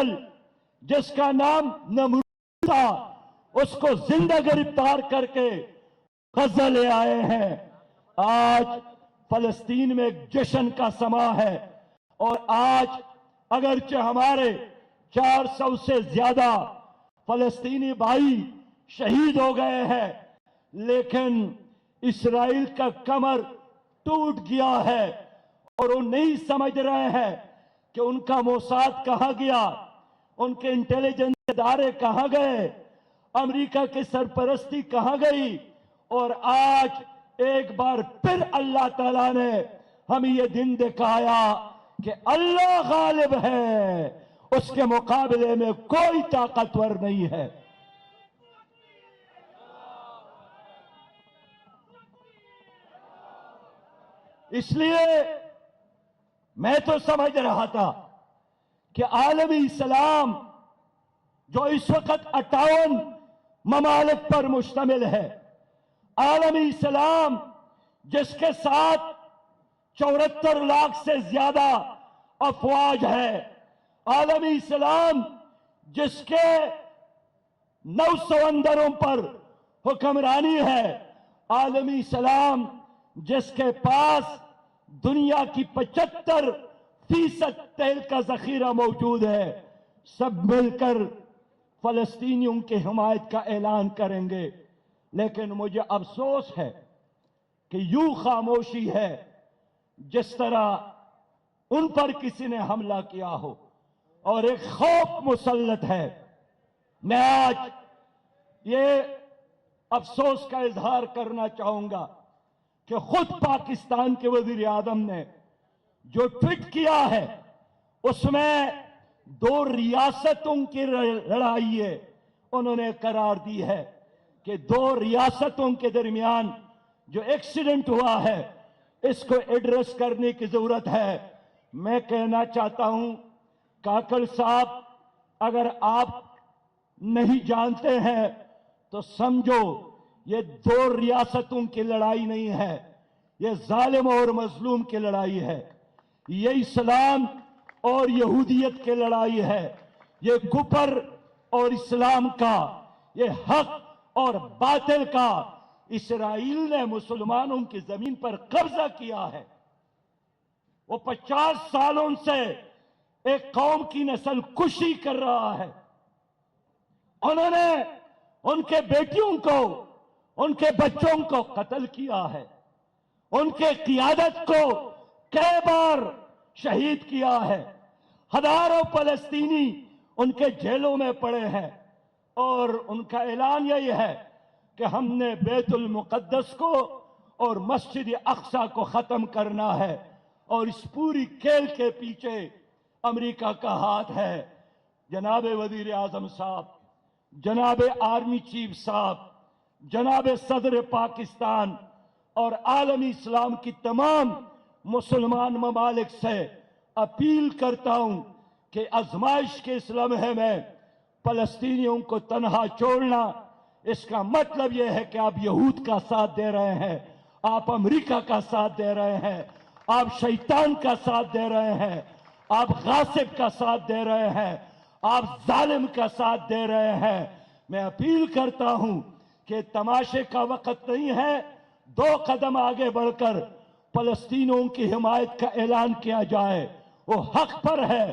General جس کا نام نمرود تھا اس کو زندہ گرفتار کر کے غزہ لے آئے ہیں۔ آج فلسطین میں ایک جشن کا سما ہے، اور آج اگرچہ ہمارے 400 سے زیادہ فلسطینی بھائی شہید ہو گئے ہیں، لیکن اسرائیل کا کمر ٹوٹ گیا ہے، اور وہ نہیں سمجھ رہے ہیں کہ ان کا موساد کہاں گیا، ان کے انٹیلیجنس ادارے کہاں گئے، امریکہ کی سرپرستی کہاں گئی۔ اور آج ایک بار پھر اللہ تعالیٰ نے ہمیں یہ دن دکھایا کہ اللہ غالب ہے، اس کے مقابلے میں کوئی طاقتور نہیں ہے۔ اس لیے میں تو سمجھ رہا تھا کہ عالمی اسلام جو اس وقت 58 ممالک پر مشتمل ہے، عالمی اسلام جس کے ساتھ 74 لاکھ سے زیادہ افواج ہے، عالمی اسلام جس کے 9 سمندروں پر حکمرانی ہے، عالمی اسلام جس کے پاس دنیا کی 75% تیل کا ذخیرہ موجود ہے، سب مل کر فلسطینیوں کی حمایت کا اعلان کریں گے۔ لیکن مجھے افسوس ہے کہ یوں خاموشی ہے جس طرح ان پر کسی نے حملہ کیا ہو، اور ایک خوف مسلط ہے۔ میں آج یہ افسوس کا اظہار کرنا چاہوں گا کہ خود پاکستان کے وزیر اعظم نے جو ٹویٹ کیا ہے، اس میں 2 ریاستوں کی لڑائی ہے، انہوں نے قرار دی ہے کہ 2 ریاستوں کے درمیان جو ایکسیڈنٹ ہوا ہے اس کو ایڈریس کرنے کی ضرورت ہے۔ میں کہنا چاہتا ہوں کاکڑ صاحب، اگر آپ نہیں جانتے ہیں تو سمجھو یہ 2 ریاستوں کی لڑائی نہیں ہے، یہ ظالم اور مظلوم کی لڑائی ہے، یہ اسلام اور یہودیت کی لڑائی ہے، یہ کفر اور اسلام کا، یہ حق اور باطل کا۔ اسرائیل نے مسلمانوں کی زمین پر قبضہ کیا ہے، وہ 50 سالوں سے ایک قوم کی نسل کشی کر رہا ہے۔ انہوں نے ان کے بیٹیوں کو، ان کے بچوں کو قتل کیا ہے، ان کے قیادت کو کئی بار شہید کیا ہے، ہزاروں فلسطینی ان کے جیلوں میں پڑے ہیں، اور ان کا اعلان یہی ہے کہ ہم نے بیت المقدس کو اور مسجد اقصی کو ختم کرنا ہے، اور اس پوری کھیل کے پیچھے امریکہ کا ہاتھ ہے۔ جناب وزیر اعظم صاحب، جناب آرمی چیف صاحب، جناب صدر پاکستان اور عالمی اسلام کی تمام مسلمان ممالک سے اپیل کرتا ہوں کہ آزمائش کے اس لمحے میں فلسطینیوں کو تنہا چھوڑنا، اس کا مطلب یہ ہے کہ آپ یہود کا ساتھ دے رہے ہیں، آپ امریکہ کا ساتھ دے رہے ہیں، آپ شیطان کا ساتھ دے رہے ہیں، آپ غاصب کا ساتھ دے رہے ہیں، آپ ظالم کا ساتھ دے رہے ہیں۔ میں اپیل کرتا ہوں کہ تماشے کا وقت نہیں ہے، 2 قدم آگے بڑھ کر فلسطینیوں کی حمایت کا اعلان کیا جائے۔ وہ حق پر ہے،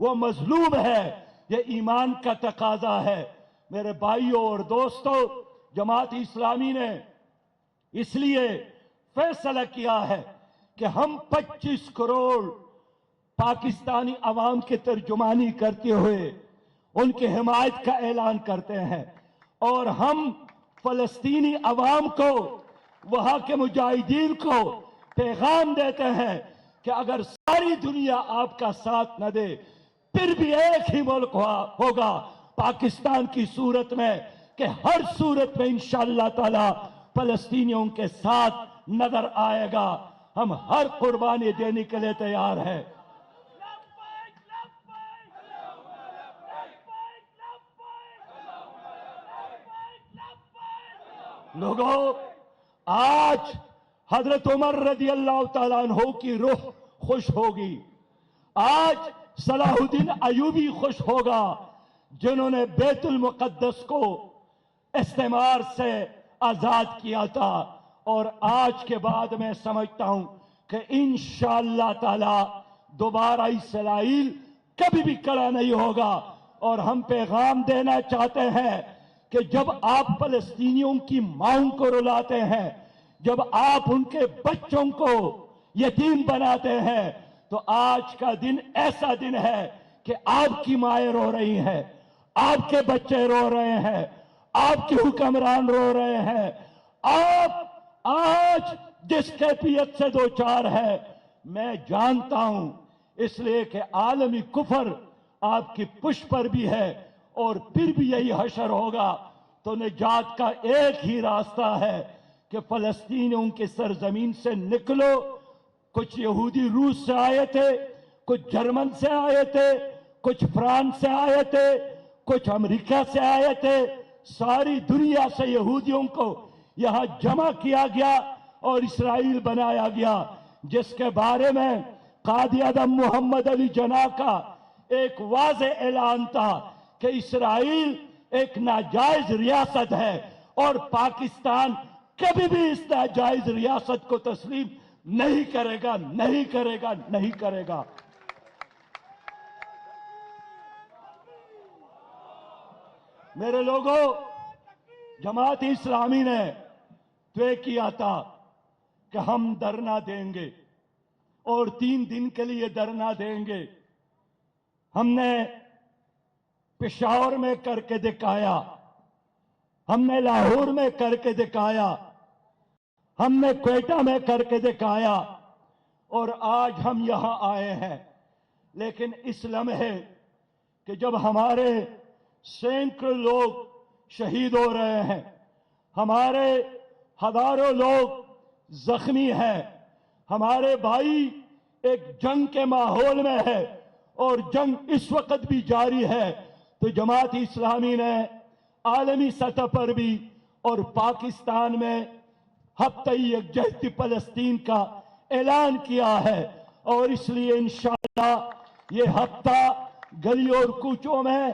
وہ مظلوم ہے، یہ ایمان کا تقاضا ہے۔ میرے بھائیوں اور دوستوں، جماعت اسلامی نے اس لیے فیصلہ کیا ہے کہ ہم 25 کروڑ پاکستانی عوام کی ترجمانی کرتے ہوئے ان کی حمایت کا اعلان کرتے ہیں، اور ہم فلسطینی عوام کو، وہاں کے مجاہدین کو پیغام دیتے ہیں کہ اگر ساری دنیا آپ کا ساتھ نہ دے پھر بھی ایک ہی ملک ہوگا پاکستان کی صورت میں، کہ ہر صورت میں انشاءاللہ تعالی فلسطینیوں کے ساتھ نظر آئے گا۔ ہم ہر قربانی دینے کے لیے تیار ہیں۔ لوگوں، آج حضرت عمر رضی اللہ تعالیٰ عنہ کی روح خوش ہوگی، آج صلاح الدین ایوبی خوش ہوگا جنہوں نے بیت المقدس کو استعمار سے آزاد کیا تھا. اور آج کے بعد میں سمجھتا ہوں کہ انشاءاللہ تعالی دوبارہ اسرائیل کبھی بھی کھڑا نہیں ہوگا. اور ہم پیغام دینا چاہتے ہیں کہ جب آپ فلسطینیوں کی ماؤں کو رلاتے ہیں، جب آپ ان کے بچوں کو یتیم بناتے ہیں، تو آج کا دن ایسا دن ہے کہ آپ کی مائیں رو رہی ہیں، آپ کے بچے رو رہے ہیں، آپ کے حکمران رو رہے ہیں. آپ آج جس کیفیت سے دوچار ہے میں جانتا ہوں، اس لیے کہ عالمی کفر آپ کی پشت پر بھی ہے اور پھر بھی یہی حشر ہوگا. تو نجات کا ایک ہی راستہ ہے کہ فلسطینیوں کی سرزمین سے نکلو. کچھ یہودی روس سے آئے تھے، کچھ جرمن سے آئے تھے، کچھ فرانس سے آئے تھے، کچھ امریکہ سے آئے تھے. ساری دنیا سے یہودیوں کو یہاں جمع کیا گیا اور اسرائیل بنایا گیا، جس کے بارے میں قائد اعظم محمد علی جناح کا ایک واضح اعلان تھا کہ اسرائیل ایک ناجائز ریاست ہے اور پاکستان کبھی بھی اس ناجائز ریاست کو تسلیم نہیں کرے گا، نہیں کرے گا، نہیں کرے گا. میرے لوگوں، جماعت اسلامی نے طے کیا تھا کہ ہم دھرنا دیں گے اور 3 دن کے لیے دھرنا دیں گے. ہم نے پشاور میں کر کے دکھایا، ہم نے لاہور میں کر کے دکھایا، ہم نے کوئٹہ میں کر کے دکھایا اور آج ہم یہاں آئے ہیں. لیکن اس لمحے کہ جب ہمارے سینکڑوں لوگ شہید ہو رہے ہیں، ہمارے ہزاروں لوگ زخمی ہیں، ہمارے بھائی ایک جنگ کے ماحول میں ہے اور جنگ اس وقت بھی جاری ہے، تو جماعت اسلامی نے عالمی سطح پر بھی اور پاکستان میں ہفتہ یکجہتی فلسطین کا اعلان کیا ہے. اور اس لیے انشاءاللہ یہ ہفتہ گلی اور کوچوں میں،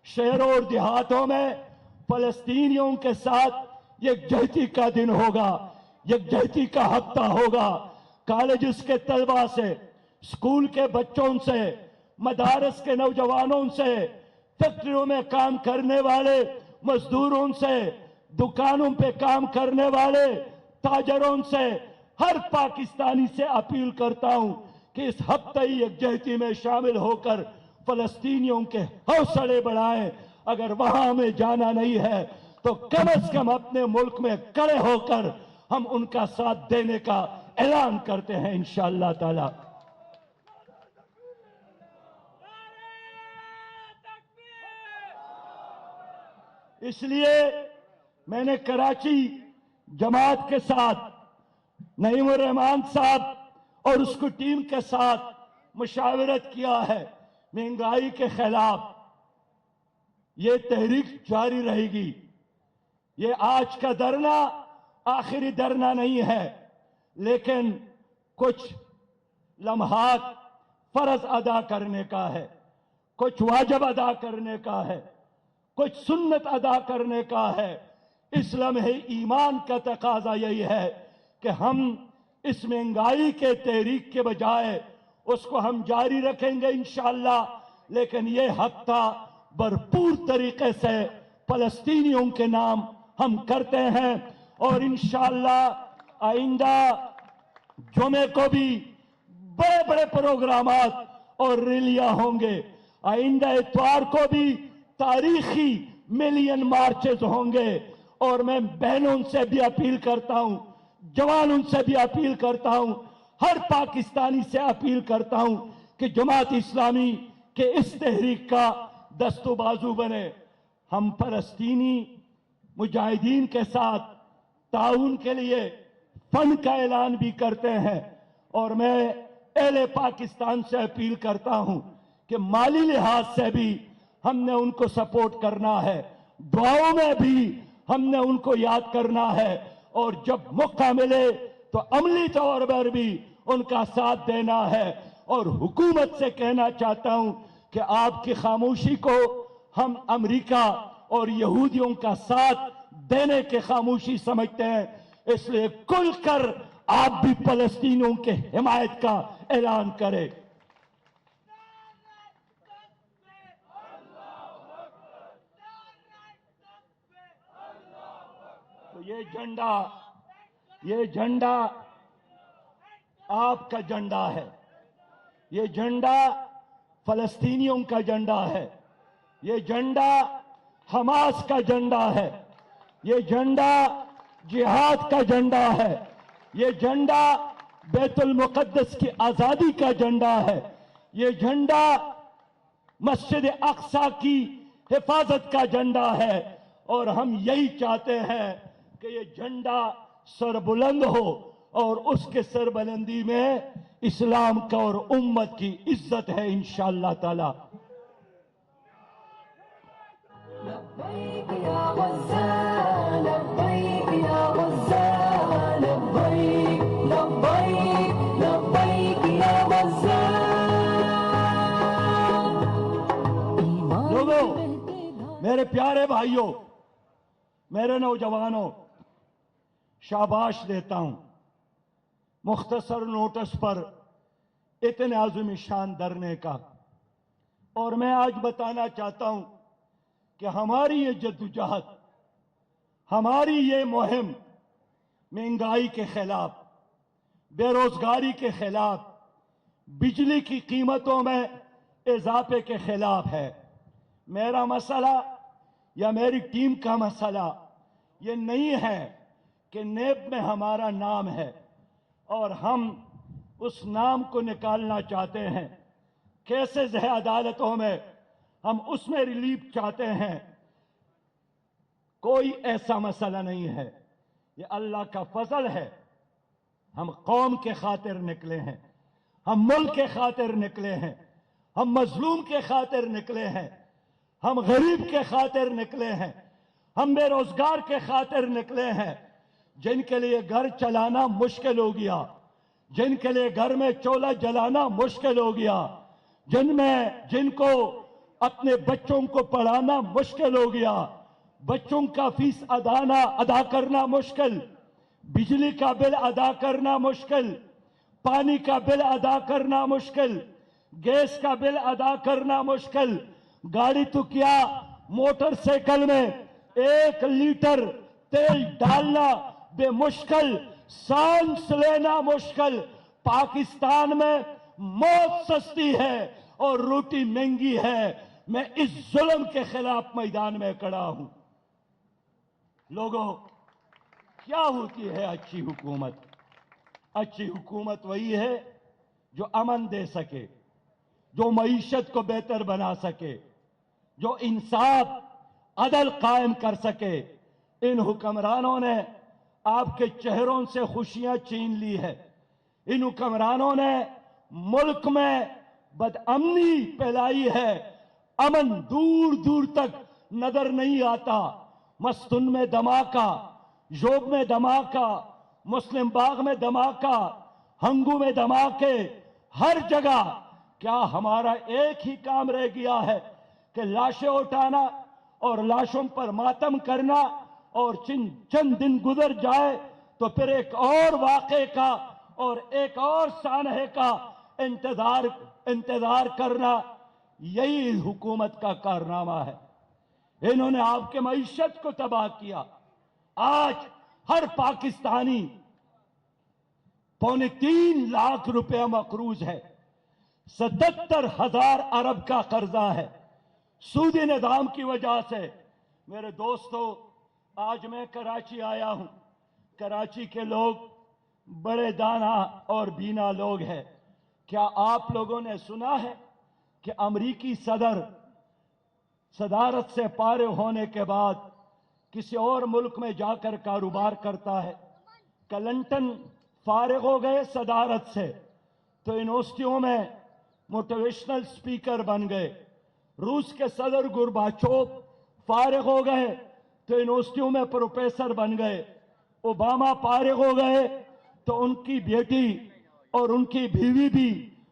شہروں اور دیہاتوں میں فلسطینیوں کے ساتھ یکجہتی کا دن ہوگا، یکجہتی کا ہفتہ ہوگا. کالجز کے طلبہ سے، اسکول کے بچوں سے، مدارس کے نوجوانوں سے، فیکٹریوں میں کام کرنے والے مزدوروں سے، دکانوں پہ کام کرنے والے تاجروں سے، ہر پاکستانی سے اپیل کرتا ہوں کہ اس ہفتہ یکجہتی میں شامل ہو کر فلسطینیوں کے حوصلے بڑھائیں. اگر وہاں ہمیں جانا نہیں ہے تو کم از کم اپنے ملک میں کھڑے ہو کر ہم ان کا ساتھ دینے کا اعلان کرتے ہیں انشاءاللہ تعالی. اس لیے میں نے کراچی جماعت کے ساتھ نعیم الرحمان صاحب اور اس کو ٹیم کے ساتھ مشاورت کیا ہے. مہنگائی کے خلاف یہ تحریک جاری رہے گی. یہ آج کا دھرنا آخری دھرنا نہیں ہے، لیکن کچھ لمحات فرض ادا کرنے کا ہے، کچھ واجب ادا کرنے کا ہے، کچھ سنت ادا کرنے کا ہے. اس لمحے ایمان کا تقاضا یہی ہے کہ ہم اس مہنگائی کے تحریک کے بجائے اس کو ہم جاری رکھیں گے انشاءاللہ. لیکن یہ ہفتہ بھرپور طریقے سے فلسطینیوں کے نام ہم کرتے ہیں اور انشاءاللہ آئندہ جمعے کو بھی بڑے بڑے پروگرامات اور ریلیاں ہوں گے. آئندہ اتوار کو بھی تاریخی ملین مارچز ہوں گے. اور میں بہنوں سے بھی اپیل کرتا ہوں، جوانوں سے بھی اپیل کرتا ہوں، ہر پاکستانی سے اپیل کرتا ہوں کہ جماعت اسلامی کے اس تحریک کا دست و بازو بنے. ہم فلسطینی مجاہدین کے ساتھ تعاون کے لیے فنڈ کا اعلان بھی کرتے ہیں اور میں اہل پاکستان سے اپیل کرتا ہوں کہ مالی لحاظ سے بھی ہم نے ان کو سپورٹ کرنا ہے، دعاؤں میں بھی ہم نے ان کو یاد کرنا ہے اور جب موقع ملے تو عملی طور پر بھی ان کا ساتھ دینا ہے. اور حکومت سے کہنا چاہتا ہوں کہ آپ کی خاموشی کو ہم امریکہ اور یہودیوں کا ساتھ دینے کے خاموشی سمجھتے ہیں، اس لیے کھل کر آپ بھی فلسطینیوں کے حمایت کا اعلان کریں۔ تو یہ جھنڈا آپ کا جھنڈا ہے، یہ جھنڈا فلسطینیوں کا جھنڈا ہے، یہ جھنڈا حماس کا جھنڈا ہے، یہ جھنڈا جہاد کا جھنڈا ہے، یہ جھنڈا بیت المقدس کی آزادی کا جھنڈا ہے، یہ جھنڈا مسجد اقصی کی حفاظت کا جھنڈا ہے، اور ہم یہی چاہتے ہیں کہ یہ جھنڈا سربلند ہو اور اس کے سربلندی میں اسلام کا اور امت کی عزت ہے انشاءاللہ تعالی۔ لبيك يا غزال لبيك يا غزال لبيك لبيك لبيك يا غزال لوگوں، میرے پیارے بھائیوں، میرے نوجوانوں، شاباش دیتا ہوں مختصر نوٹس پر اتنے عظیم شان دھرنے کا، اور میں آج بتانا چاہتا ہوں کہ ہماری یہ جدوجہد، ہماری یہ مہم مہنگائی کے خلاف، بے روزگاری کے خلاف، بجلی کی قیمتوں میں اضافے کے خلاف ہے۔ میرا مسئلہ یا میری ٹیم کا مسئلہ یہ نہیں ہے کہ نیب میں ہمارا نام ہے اور ہم اس نام کو نکالنا چاہتے ہیں، کیسز ہے عدالتوں میں، ہم اس میں ریلیف چاہتے ہیں، کوئی ایسا مسئلہ نہیں ہے، یہ اللہ کا فضل ہے۔ ہم قوم کے خاطر نکلے ہیں، ہم ملک کے خاطر نکلے ہیں، ہم مظلوم کے خاطر نکلے ہیں، ہم غریب کے خاطر نکلے ہیں، ہم بے روزگار کے خاطر نکلے ہیں، جن کے لیے گھر چلانا مشکل ہو گیا، جن کے لیے گھر میں چولہا جلانا مشکل ہو گیا، جن کو اپنے بچوں کو پڑھانا مشکل ہو گیا، بچوں کا فیس ادا کرنا مشکل، بجلی کا بل ادا کرنا مشکل، پانی کا بل ادا کرنا مشکل، گیس کا بل ادا کرنا مشکل، گاڑی تو کیا موٹر سائیکل میں 1 لیٹر تیل ڈالنا بے مشکل، سانس لینا مشکل۔ پاکستان میں موت سستی ہے اور روٹی مہنگی ہے۔ میں اس ظلم کے خلاف میدان میں کھڑا ہوں۔ لوگوں، کیا ہوتی ہے اچھی حکومت؟ اچھی حکومت وہی ہے جو امن دے سکے، جو معیشت کو بہتر بنا سکے، جو انصاف عدل قائم کر سکے۔ ان حکمرانوں نے آپ کے چہروں سے خوشیاں چھین لی ہے، ان حکمرانوں نے ملک میں بدامنی پھیلائی ہے، امن دور دور تک نظر نہیں آتا۔ مستون میں دھماکہ، جوب میں دھماکہ، مسلم باغ میں دھماکہ، ہنگو میں دھماکے، ہر جگہ۔ کیا ہمارا ایک ہی کام رہ گیا ہے کہ لاشیں اٹھانا اور لاشوں پر ماتم کرنا، اور چند دن گزر جائے تو پھر ایک اور واقعے کا اور ایک اور سانحے کا انتظار کرنا؟ یہی حکومت کا کارنامہ ہے۔ انہوں نے آپ کے معیشت کو تباہ کیا۔ آج ہر پاکستانی 3.25 لاکھ روپے مقروض ہے، 77,000 ارب کا قرضہ ہے، سودی نظام کی وجہ سے۔ میرے دوستو، آج میں کراچی آیا ہوں۔ کراچی کے لوگ بڑے دانا اور بینا لوگ ہیں۔ کیا آپ لوگوں نے سنا ہے کہ امریکی صدر صدارت سے فارغ ہونے کے بعد کسی اور ملک میں جا کر کاروبار کرتا ہے؟ کلنٹن فارغ ہو گئے صدارت سے تو یونیورسٹیوں میں موٹیویشنل سپیکر بن گئے۔ روس کے صدر گورباچوف فارغ ہو گئے تو یونیورسٹیوں میں پروفیسر بن گئے۔ اوباما فارغ ہو گئے تو ان کی بیٹی اور ان کی بیوی بھی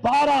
12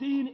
3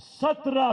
17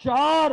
4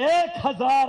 1000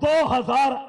2000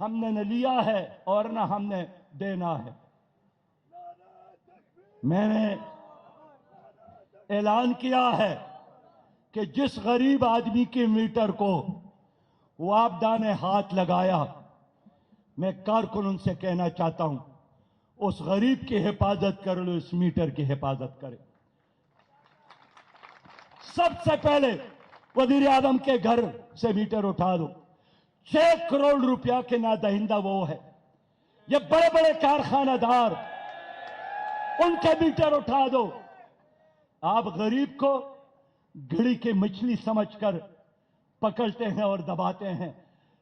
ہم نے نہ لیا ہے اور نہ ہم نے دینا ہے. میں نے اعلان کیا ہے کہ جس غریب آدمی کے میٹر کو وابدہ نے ہاتھ لگایا، میں کارکن ان سے کہنا چاہتا ہوں اس غریب کی حفاظت کر لو، اس میٹر کی حفاظت کرے. سب سے پہلے وزیر اعظم کے گھر سے میٹر اٹھا دو. 6 کروڑ روپیہ کے نادہندہ وہ ہے. یہ بڑے بڑے کارخانہ دار، ان کے میٹر اٹھا دو. آپ غریب کو گھڑی کی مچھلی سمجھ کر پکڑتے ہیں اور دباتے ہیں.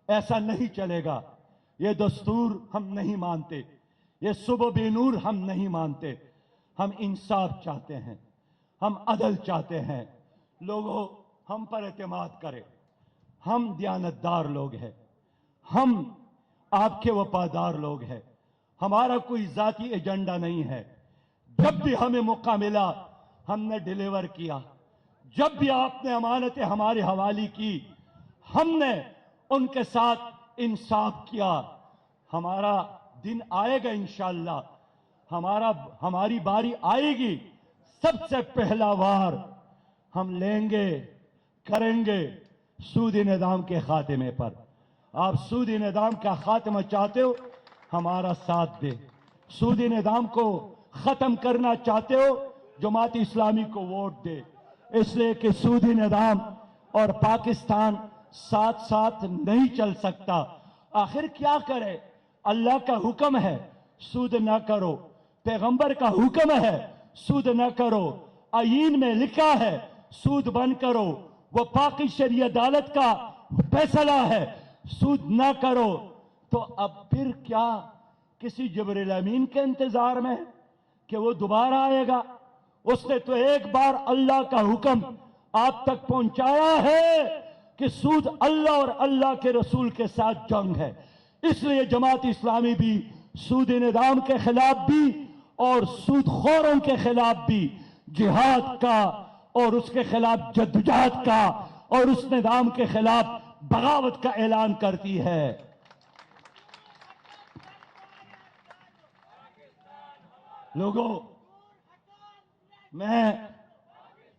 ایسا نہیں چلے گا. یہ دستور ہم نہیں مانتے، یہ صبح بے نور ہم نہیں مانتے. ہم انصاف چاہتے ہیں، ہم عدل چاہتے ہیں. لوگوں ہم پر اعتماد کرے. ہم دیانتدار لوگ ہیں، ہم آپ کے وفادار لوگ ہیں. ہمارا کوئی ذاتی ایجنڈا نہیں ہے. جب بھی ہمیں موقع ملا ہم نے ڈیلیور کیا. جب بھی آپ نے امانتیں ہمارے حوالے کی ہم نے ان کے ساتھ انصاف کیا. ہمارا دن آئے گا انشاءاللہ، ہماری باری آئے گی. سب سے پہلا وار ہم لیں گے، کریں گے سودی نظام کے خاتمے پر. آپ سودی نظام کا خاتمہ چاہتے ہو، ہمارا ساتھ دے. سودی نظام کو ختم کرنا چاہتے ہو، جماعت اسلامی کو ووٹ دے. اس لیے کہ سودی نظام اور پاکستان ساتھ ساتھ نہیں چل سکتا. آخر کیا کرے؟ اللہ کا حکم ہے سود نہ کرو، پیغمبر کا حکم ہے سود نہ کرو، آئین میں لکھا ہے سود بند کرو، وہ پاکی شرعی عدالت کا فیصلہ ہے سود نہ کرو. تو اب پھر کیا کسی جبریل امین کے انتظار میں کہ وہ دوبارہ آئے گا؟ اس نے تو ایک بار اللہ کا حکم آپ تک پہنچایا ہے کہ سود اللہ اور اللہ کے رسول کے ساتھ جنگ ہے. اس لیے جماعت اسلامی بھی سودی نظام کے خلاف بھی اور سود خوروں کے خلاف بھی جہاد کا اور اس کے خلاف جدوجہد کا اور اس نظام کے خلاف بغاوت کا اعلان کرتی ہے. لوگوں، میں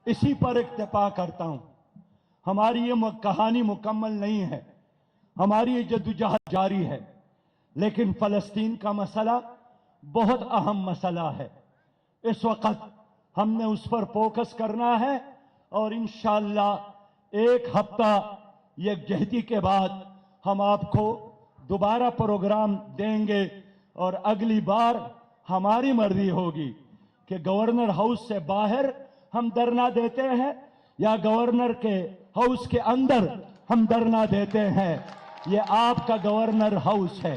اسی پر اکتفا کرتا ہوں. ہماری یہ کہانی مکمل نہیں ہے، ہماری یہ جدوجہد جاری ہے، لیکن فلسطین کا مسئلہ بہت اہم مسئلہ ہے. اس وقت ہم نے اس پر فوکس کرنا ہے اور انشاءاللہ ایک ہفتہ یکجہتی کے بعد ہم آپ کو دوبارہ پروگرام دیں گے. اور اگلی بار ہماری مرضی ہوگی کہ گورنر ہاؤس سے باہر ہم دھرنا دیتے ہیں یا گورنر کے ہاؤس کے اندر ہم دھرنا دیتے ہیں. یہ آپ کا گورنر ہاؤس ہے،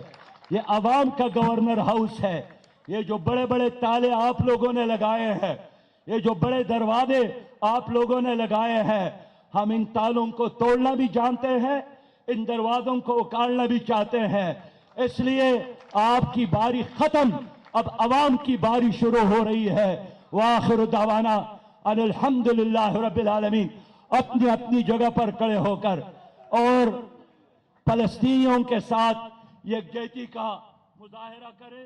یہ عوام کا گورنر ہاؤس ہے. یہ جو بڑے بڑے تالے آپ لوگوں نے لگائے ہیں، یہ جو بڑے دروازے آپ لوگوں نے لگائے ہیں، ہم ان تالوں کو توڑنا بھی جانتے ہیں، ان دروازوں کو اکاڑنا بھی چاہتے ہیں. اس لیے آپ کی باری ختم، اب عوام کی باری شروع ہو رہی ہے. وآخر دعوانا ان الحمدللہ رب العالمین. اپنی اپنی جگہ پر کھڑے ہو کر اور فلسطینیوں کے ساتھ یکجہتی کا مظاہرہ کریں.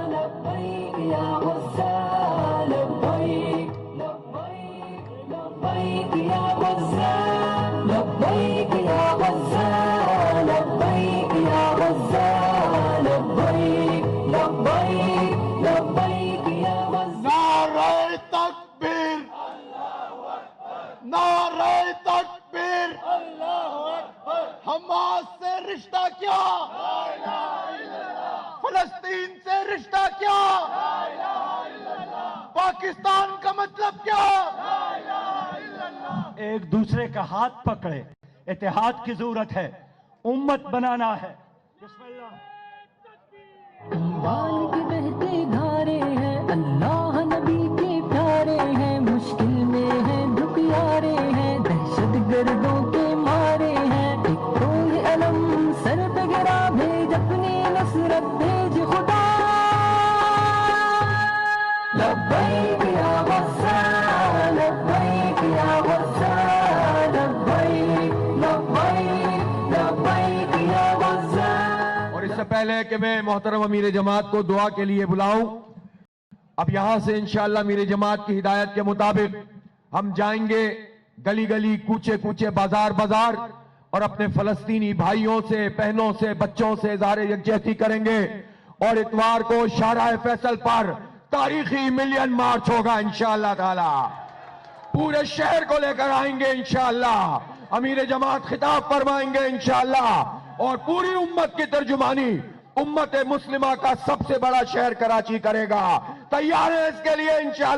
لبيك يا غزة لبيك لبيك لبيك يا غزة لبيك يا غزة لبيك يا غزة لبيك لبيك لبيك يا غزة. نعرہ تکبیر، نعرہ تکبیر. حماس سے رشتہ کیا؟ فلسطین سے رشتہ کیا؟ پاکستان کا مطلب کیا؟ ایک دوسرے کا ہاتھ پکڑے. اتحاد کی ضرورت ہے، امت بنانا ہے. بسم اللہ. بال کی بہتے دھارے ہیں، اللہ نبی کے پیارے ہیں، مشکل میں ہیں دکھیارے ہیں، دہشت گردوں کے مارے ہیں. ایک کوئی علم سر پہ گرا، بھیج اپنی نصرت بھیج خدا. لبیک یا غزہ لبیک یا غزہ لبیک لبیک لبیک یا غزہ. اور اس سے پہلے کہ میں محترم امیر جماعت کو دعا کے لیے بلاؤں، اب یہاں سے انشاءاللہ امیر جماعت کی ہدایت کے مطابق ہم جائیں گے گلی گلی، کوچے کوچے، بازار بازار، اور اپنے فلسطینی بھائیوں سے، بہنوں سے، بچوں سے اظہار یکجہتی کریں گے، اور اتوار کو شارع فیصل پر تاریخی ملین مارچ ہوگا انشاءاللہ تعالی، پورے شہر کو لے کر آئیں گے انشاءاللہ، امیر جماعت خطاب فرمائیں گے انشاءاللہ، اور پوری امت کی ترجمانی امت مسلمہ کا سب سے بڑا شہر کراچی کرے گا۔ تیار ہیں اس کے لیے انشاءاللہ؟